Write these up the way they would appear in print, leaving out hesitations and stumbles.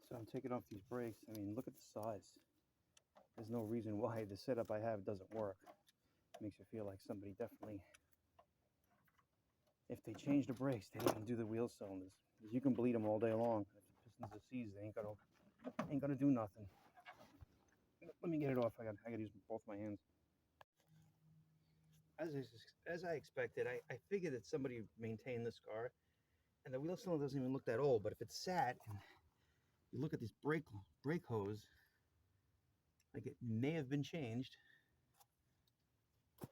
So I'm taking off these brakes. I mean, look at the size. There's no reason why the setup I have doesn't work. It makes you feel like somebody definitely, if they change the brakes, they didn't do the wheel cylinders. Because you can bleed them all day long. If the pistons are seized, they ain't gonna do nothing. Let me get it off. I gotta use both my hands. As I expected, I figured that somebody maintained this car, and the wheel cylinder doesn't even look that old. But if it's sat, and you look at this brake hose, like it may have been changed. I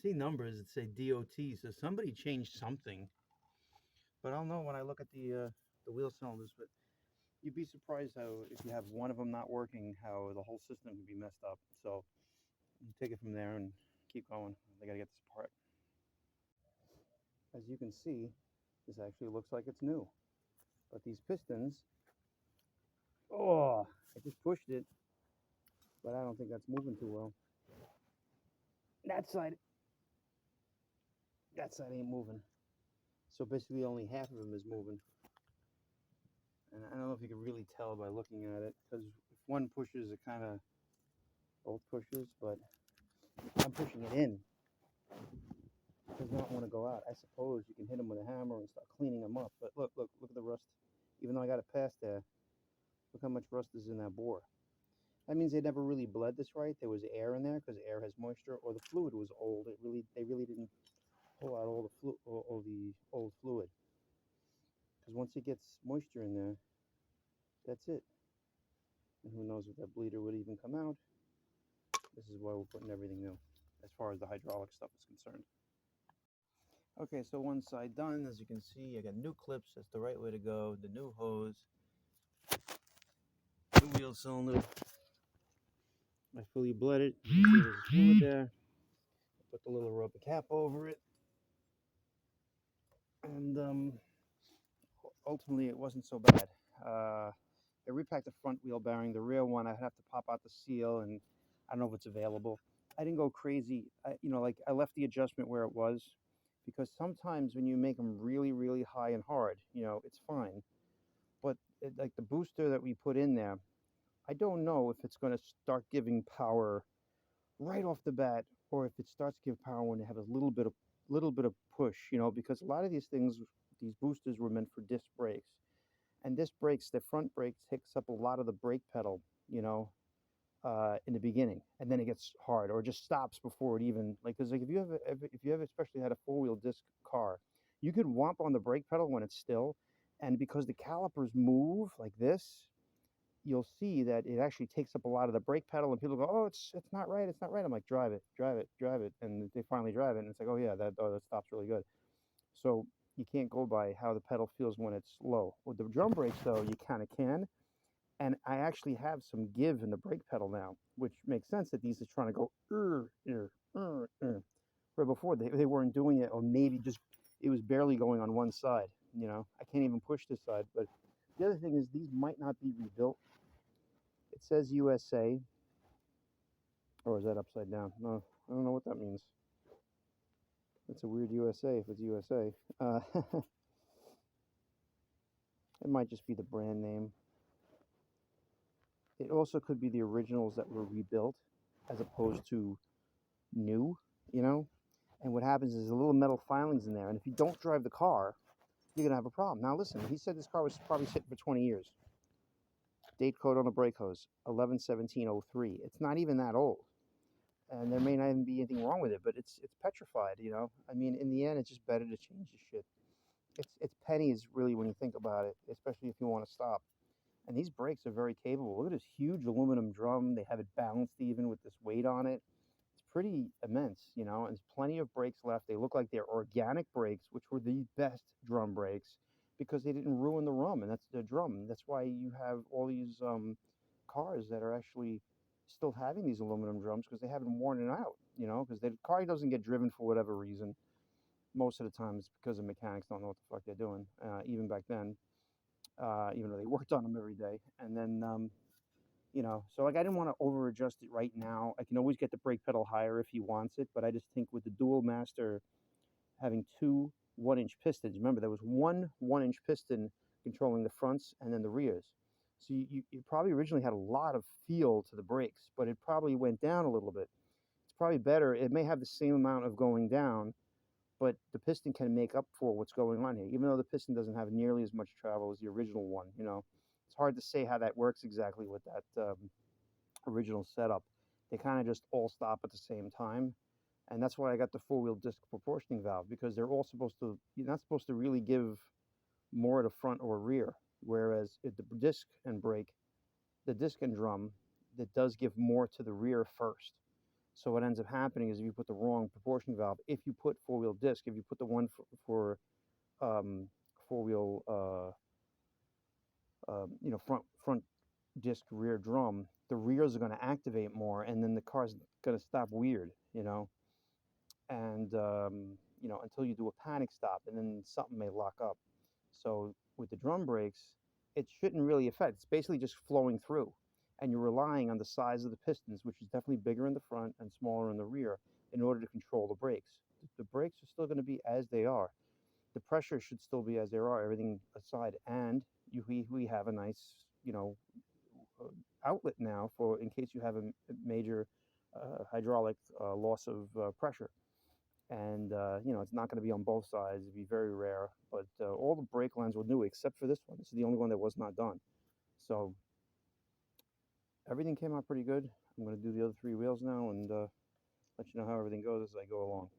see numbers that say DOT, so somebody changed something. But I'll know when I look at the wheel cylinders. But you'd be surprised how if you have one of them not working, how the whole system can be messed up. So you take it from there and keep going. They gotta get this apart. As you can see, this actually looks like it's new. But these pistons, oh, I just pushed it, but I don't think that's moving too well. That side ain't moving. So basically only half of them is moving. And I don't know if you can really tell by looking at it, because if one pushes, it kind of both pushes, but I'm pushing it in. It does not want to go out. I suppose you can hit them with a hammer and start cleaning them up, but look at the rust. Even though I got it past there, look how much rust is in that bore. That means they never really bled this right. There was air in there, because air has moisture, or the fluid was old. They really didn't pull out all the old fluid. Because once it gets moisture in there, that's it. And who knows if that bleeder would even come out. This is why we're putting everything new, as far as the hydraulic stuff is concerned. Okay, so one side done. As you can see, I got new clips. That's the right way to go. The new hose, new wheel cylinder. I fully bled it. You can see there's fluid there. I put the little rubber cap over it. And ultimately, it wasn't so bad. I repacked the front wheel bearing. The rear one, I'd have to pop out the seal, and I don't know if it's available. I didn't go crazy. Like I left the adjustment where it was, because sometimes when you make them really, really high and hard, it's fine. But like the booster that we put in there, I don't know if it's going to start giving power right off the bat, or if it starts to give power when they have a little bit of push. Because a lot of these things, these boosters were meant for disc brakes. And disc brakes, the front brake takes up a lot of the brake pedal, in the beginning, and then it gets hard, or just stops before it even, because like if you have especially had a four-wheel disc car, you could whomp on the brake pedal when it's still, and because the calipers move like this, you'll see that it actually takes up a lot of the brake pedal, and people go, oh, it's not right, it's not right. I'm like, drive it, and they finally drive it, and it's like, oh yeah, that stops really good. So you can't go by how the pedal feels when it's low. With the drum brakes, though, you kind of can. And I actually have some give in the brake pedal now, which makes sense that these are trying to go, where before they weren't doing it, or maybe just it was barely going on one side. I can't even push this side. But the other thing is, these might not be rebuilt. It says USA, or is that upside down? No, I don't know what that means. It's a weird USA if it's USA. It might just be the brand name. It also could be the originals that were rebuilt as opposed to new, And what happens is a little metal filings in there, and if you don't drive the car, you're going to have a problem. Now listen, he said this car was probably sitting for 20 years. Date code on the brake hose, 11/17/03. It's not even that old. And there may not even be anything wrong with it, but it's petrified, I mean, in the end, it's just better to change the shit. It's pennies, really, when you think about it, especially if you want to stop. And these brakes are very capable. Look at this huge aluminum drum. They have it balanced even with this weight on it. It's pretty immense, and there's plenty of brakes left. They look like they're organic brakes, which were the best drum brakes because they didn't ruin the rum, and that's the drum. That's why you have all these cars that are actually still having these aluminum drums, because they haven't worn it out, because the car doesn't get driven for whatever reason. Most of the time it's because the mechanics don't know what the fuck they're doing, even back then. Even though they worked on them every day. And then, so like I didn't want to over adjust it right now. I can always get the brake pedal higher if he wants it, but I just think with the dual master having two 1-inch pistons, remember there was one 1-inch piston controlling the fronts and then the rears. So you probably originally had a lot of feel to the brakes, but it probably went down a little bit. It's probably better. It may have the same amount of going down, but the piston can make up for what's going on here, even though the piston doesn't have nearly as much travel as the original one. It's hard to say how that works exactly with that original setup. They kind of just all stop at the same time, and that's why I got the four-wheel disc proportioning valve, because they're all supposed to. You're not supposed to really give more to front or rear, whereas if the disc and brake, the disc and drum, that does give more to the rear first. So what ends up happening is if you put the wrong proportioning valve, if you put four-wheel disc, if you put the one for four-wheel, front disc, rear drum, the rears are going to activate more, and then the car's going to stop weird, and until you do a panic stop, and then something may lock up. So with the drum brakes, it shouldn't really affect. It's basically just flowing through, and you're relying on the size of the pistons, which is definitely bigger in the front and smaller in the rear, in order to control the brakes. The brakes are still going to be as they are. The pressure should still be as they are, everything aside, and we have a nice, outlet now for in case you have a major hydraulic loss of pressure. And it's not going to be on both sides. It'd be very rare. But all the brake lines were new except for this one. This is the only one that was not done. So everything came out pretty good. I'm going to do the other three wheels now and let you know how everything goes as I go along.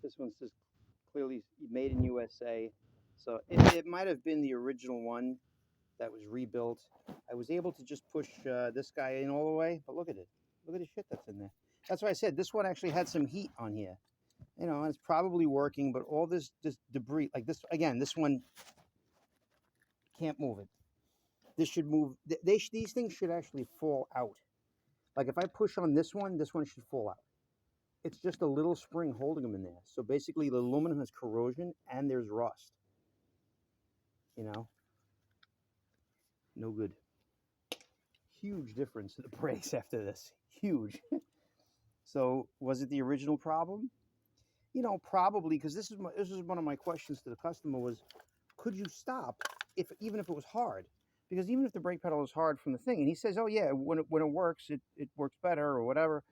This one's just clearly made in USA. So it might have been the original one that was rebuilt. I was able to just push this guy in all the way, but look at it. Look at the shit that's in there. That's why I said this one actually had some heat on here. And it's probably working, but all this debris, like this, again, this one can't move it. This should move. These things should actually fall out. Like if I push on this one should fall out. It's just a little spring holding them in there. So basically the aluminum has corrosion and there's rust. No good. Huge difference in the brakes after this. Huge. So was it the original problem? Probably, because this is one of my questions to the customer was, could you stop even if it was hard? Because even if the brake pedal is hard from the thing, and he says, oh yeah, when it works, it works better or whatever,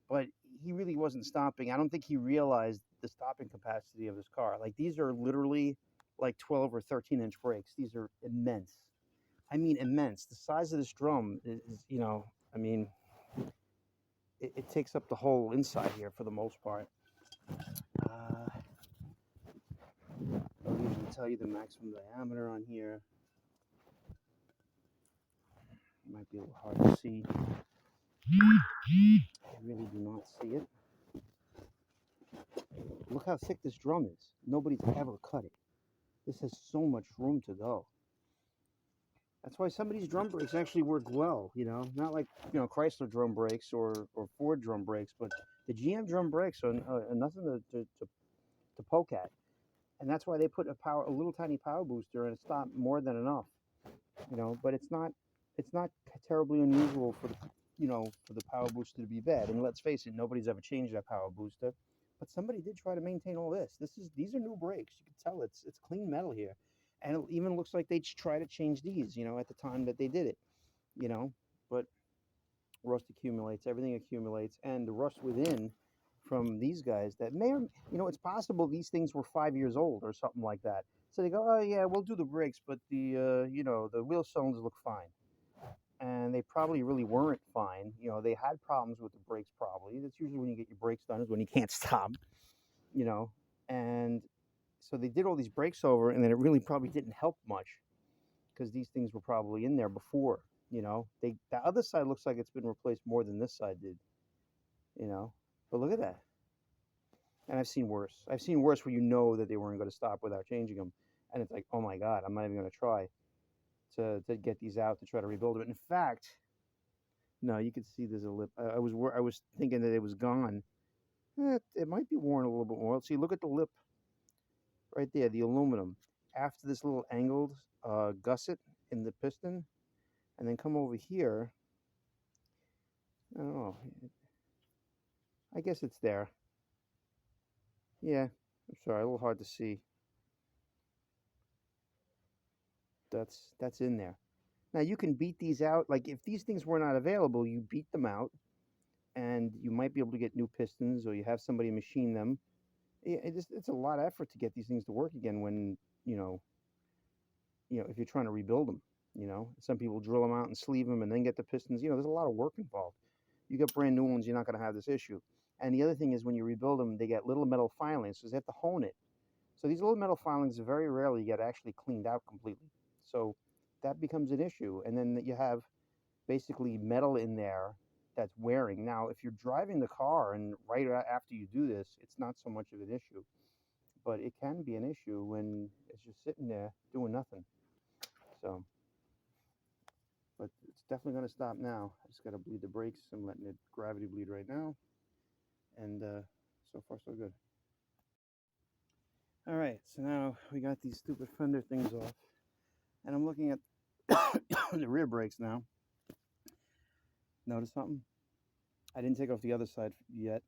but he really wasn't stopping. I don't think he realized the stopping capacity of his car. Like these are literally like 12 or 13-inch brakes. These are immense. I mean immense. The size of this drum is I mean, it takes up the whole inside here for the most part. I'll usually tell you the maximum diameter on here. It might be a little hard to see. I really do not see it. Look how thick this drum is. Nobody's ever cut it. This has so much room to go. That's why some of these drum brakes actually work well, not like, Chrysler drum brakes or Ford drum brakes, but the GM drum brakes are nothing to poke at. And that's why they put a little tiny power booster, and it's not more than enough, but it's not terribly unusual for the power booster to be bad. And let's face it, nobody's ever changed that power booster, but somebody did try to maintain all this. These are new brakes. You can tell it's clean metal here, and it even looks like they try to change these, at the time that they did it, but rust accumulates, everything accumulates, and the rust within from these guys that may, it's possible these things were 5 years old or something like that. So they go, oh yeah, we'll do the brakes, but the the wheel cylinders look fine. And they probably really weren't fine. They had problems with the brakes probably. That's usually when you get your brakes done, is when you can't stop, and so they did all these brakes over, and then it really probably didn't help much because these things were probably in there before. The other side looks like it's been replaced more than this side did. But look at that. And I've seen worse. I've seen worse where that they weren't going to stop without changing them, and it's like, oh my God, I'm not even going to try to get these out to try to rebuild them. In fact, no, you can see there's a lip. I was thinking that it was gone. It might be worn a little bit more. See, look at the lip right there, the aluminum. After this little angled gusset in the piston, and then come over here. I don't know. I guess it's there. Yeah, I'm sorry, a little hard to see. that's in there. Now you can beat these out. Like if these things were not available, you beat them out, and you might be able to get new pistons, or you have somebody machine them. It's a lot of effort to get these things to work again when you know if you're trying to rebuild them. Some people drill them out and sleeve them and then get the pistons. There's a lot of work involved. You get brand new ones, you're not going to have this issue. And the other thing is when you rebuild them, they get little metal filings, so they have to hone it. So these little metal filings very rarely get actually cleaned out completely. So that becomes an issue. And then you have basically metal in there that's wearing. Now, if you're driving the car and right after you do this, it's not so much of an issue. But it can be an issue when it's just sitting there doing nothing. So, but it's definitely going to stop now. I just got to bleed the brakes. I'm letting it gravity bleed right now. And so far, so good. All right, so now we got these stupid fender things off. And I'm looking at the rear brakes now. Notice something? I didn't take off the other side yet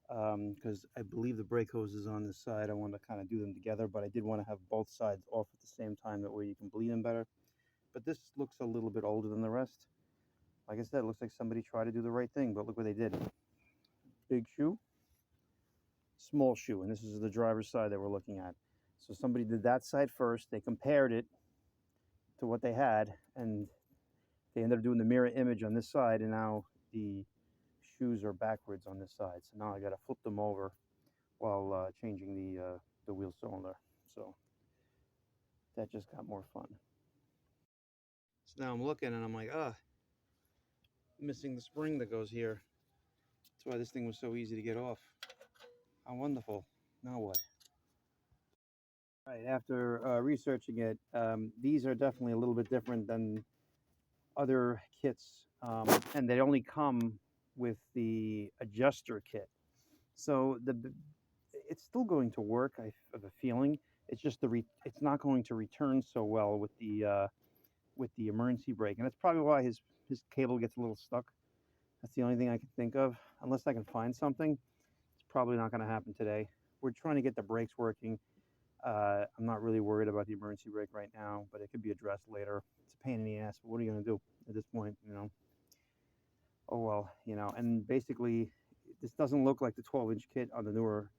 because I believe the brake hose is on this side. I want to kind of do them together, but I did want to have both sides off at the same time. That way you can bleed them better. But this looks a little bit older than the rest. Like I said, it looks like somebody tried to do the right thing, but look what they did. Big shoe, small shoe, and this is the driver's side that we're looking at. So somebody did that side first. They compared it to what they had, and they ended up doing the mirror image on this side, and now the shoes are backwards on this side. So now I got to flip them over while changing the wheel cylinder. So that just got more fun. So now I'm looking and I'm like, missing the spring that goes here. That's why this thing was so easy to get off. How wonderful. Now what? Right, after researching it, these are definitely a little bit different than other kits, and they only come with the adjuster kit. So it's still going to work. I have a feeling. It's just it's not going to return so well with the emergency brake, and that's probably why his cable gets a little stuck. That's the only thing I can think of. Unless I can find something, it's probably not going to happen today. We're trying to get the brakes working. I'm not really worried about the emergency brake right now, but it could be addressed later. It's a pain in the ass, but what are you going to do at this point, Oh, well, and basically, this doesn't look like the 12-inch kit on the newer,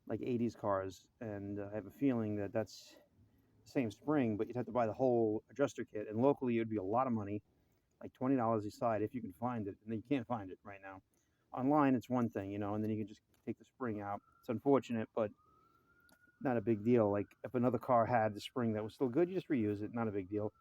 like 80s cars, and I have a feeling that that's the same spring, but you'd have to buy the whole adjuster kit, and locally it would be a lot of money, like $20 a side if you can find it, and you can't find it right now. Online, it's one thing, and then you can just take the spring out. It's unfortunate, but not a big deal. Like if another car had the spring that was still good, you just reuse it, not a big deal.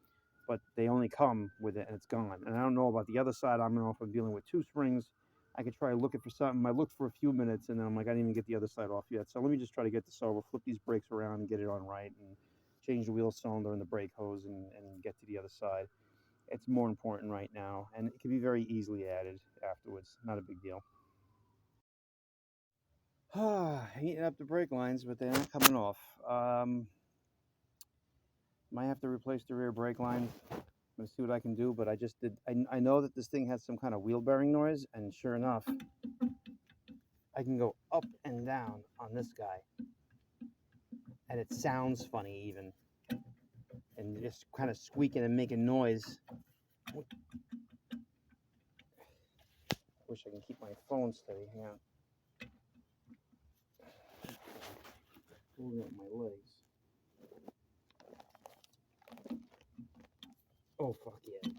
But they only come with it and it's gone. And I don't know about the other side. I don't know if I'm dealing with two springs. I could try looking for something. I looked for a few minutes and then I'm like, I didn't even get the other side off yet. So let me just try to get this over, flip these brakes around and get it on right, and change the wheel cylinder and the brake hose and get to the other side. It's more important right now, and it can be very easily added afterwards. Not a big deal. Heating up the brake lines, but they're not coming off. Might have to replace the rear brake line. I'm gonna see what I can do, but I just did. I know that this thing has some kind of wheel bearing noise, and sure enough, I can go up and down on this guy, and it sounds funny even, and just kind of squeaking and making noise. I wish I can keep my phone steady. Hang on. Pulling up my legs. Oh fuck yeah.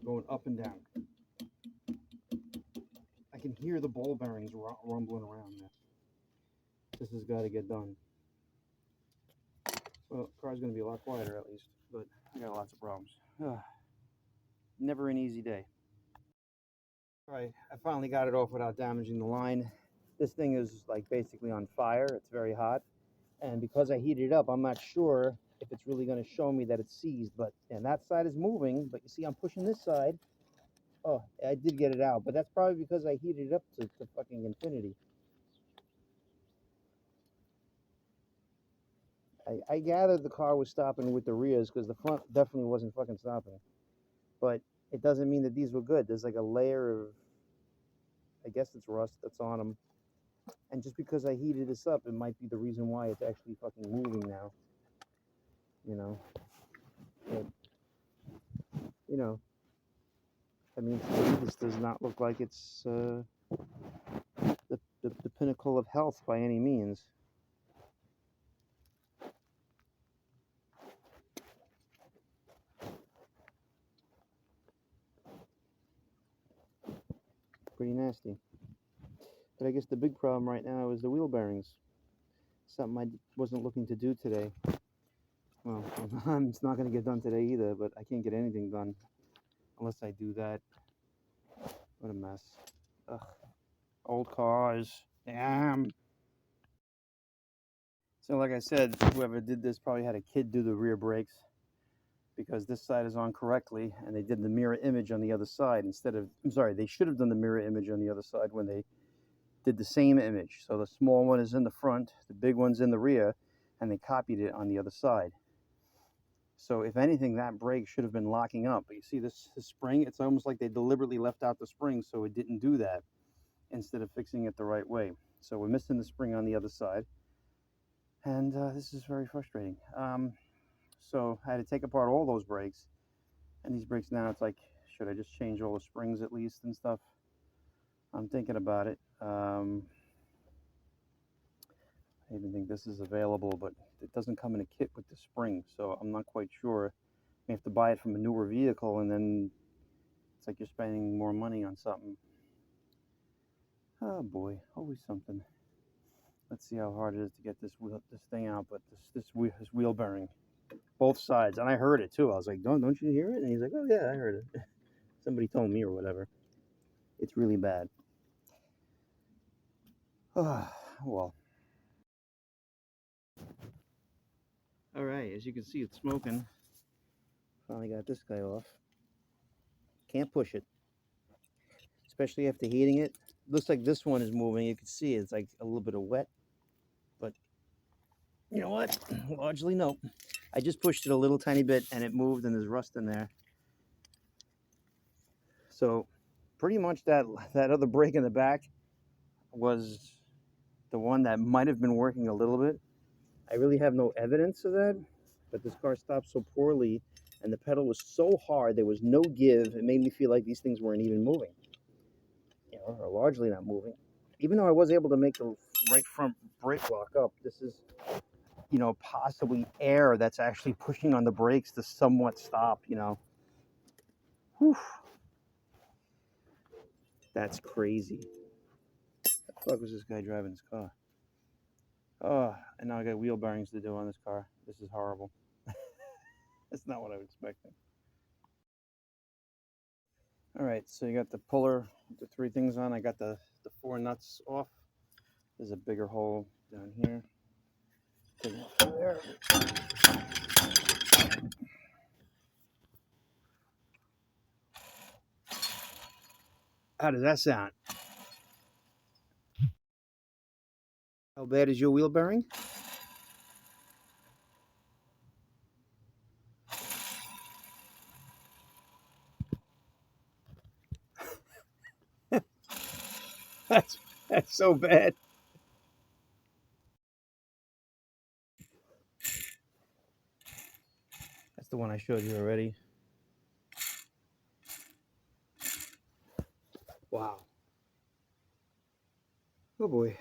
Going up and down. I can hear the ball bearings rumbling around there. This has got to get done. Well, the car's going to be a lot quieter at least, but I got lots of problems. Never an easy day. All right, I finally got it off without damaging the line. This thing is like basically on fire. It's very hot. And because I heated it up, I'm not sure if it's really going to show me that it's seized. And that side is moving, but you see I'm pushing this side. Oh, I did get it out, but that's probably because I heated it up to fucking infinity. I gathered the car was stopping with the rears because the front definitely wasn't fucking stopping. But it doesn't mean that these were good. There's like a layer of, I guess it's rust that's on them. And just because I heated this up, it might be the reason why it's actually fucking moving now. You know, but, you know, I mean, to me, this does not look like it's the pinnacle of health by any means. Pretty nasty. But I guess the big problem right now is the wheel bearings. Something I wasn't looking to do today. Well, it's not going to get done today either, but I can't get anything done unless I do that. What a mess. Ugh. Old cars. Damn. So like I said, whoever did this probably had a kid do the rear brakes because this side is on correctly and they did the mirror image on the other side instead of, I'm sorry, they should have done the mirror image on the other side when they did the same image. So the small one is in the front, the big one's in the rear, and they copied it on the other side. So if anything, that brake should have been locking up. But you see this spring, it's almost like they deliberately left out the spring so it didn't do that instead of fixing it the right way. So we're missing the spring on the other side. And this is very frustrating. So I had to take apart all those brakes. And these brakes now, it's like, should I just change all the springs at least and stuff? I'm thinking about it. I even think this is available, but it doesn't come in a kit with the spring, so I'm not quite sure. You have to buy it from a newer vehicle, and then it's like you're spending more money on something. Oh boy, always something. Let's see how hard it is to get this thing out, but this wheel bearing, both sides, and I heard it too. I was like, don't you hear it? And he's like, oh yeah, I heard it. Somebody told me or whatever. It's really bad. Oh, well. All right, as you can see, it's smoking. Finally got this guy off. Can't push it, especially after heating it. Looks like this one is moving. You can see it's like a little bit of wet, but you know what? Largely no. I just pushed it a little tiny bit and it moved and there's rust in there. So pretty much that other brake in the back was the one that might have been working a little bit. I really have no evidence of that, but this car stopped so poorly and the pedal was so hard, there was no give. It made me feel like these things weren't even moving, you know, or largely not moving. Even though I was able to make the right front brake lock up, this is, you know, possibly air that's actually pushing on the brakes to somewhat stop, you know. Whew. That's crazy. What the fuck was this guy driving this car? Oh, and now I got wheel bearings to do on this car. This is horrible. That's not what I was expecting. All right, so you got the puller, the three things on. I got the four nuts off. There's a bigger hole down here. Take it off there. How does that sound? How bad is your wheel bearing? that's so bad. That's the one I showed you already. Wow. Oh boy.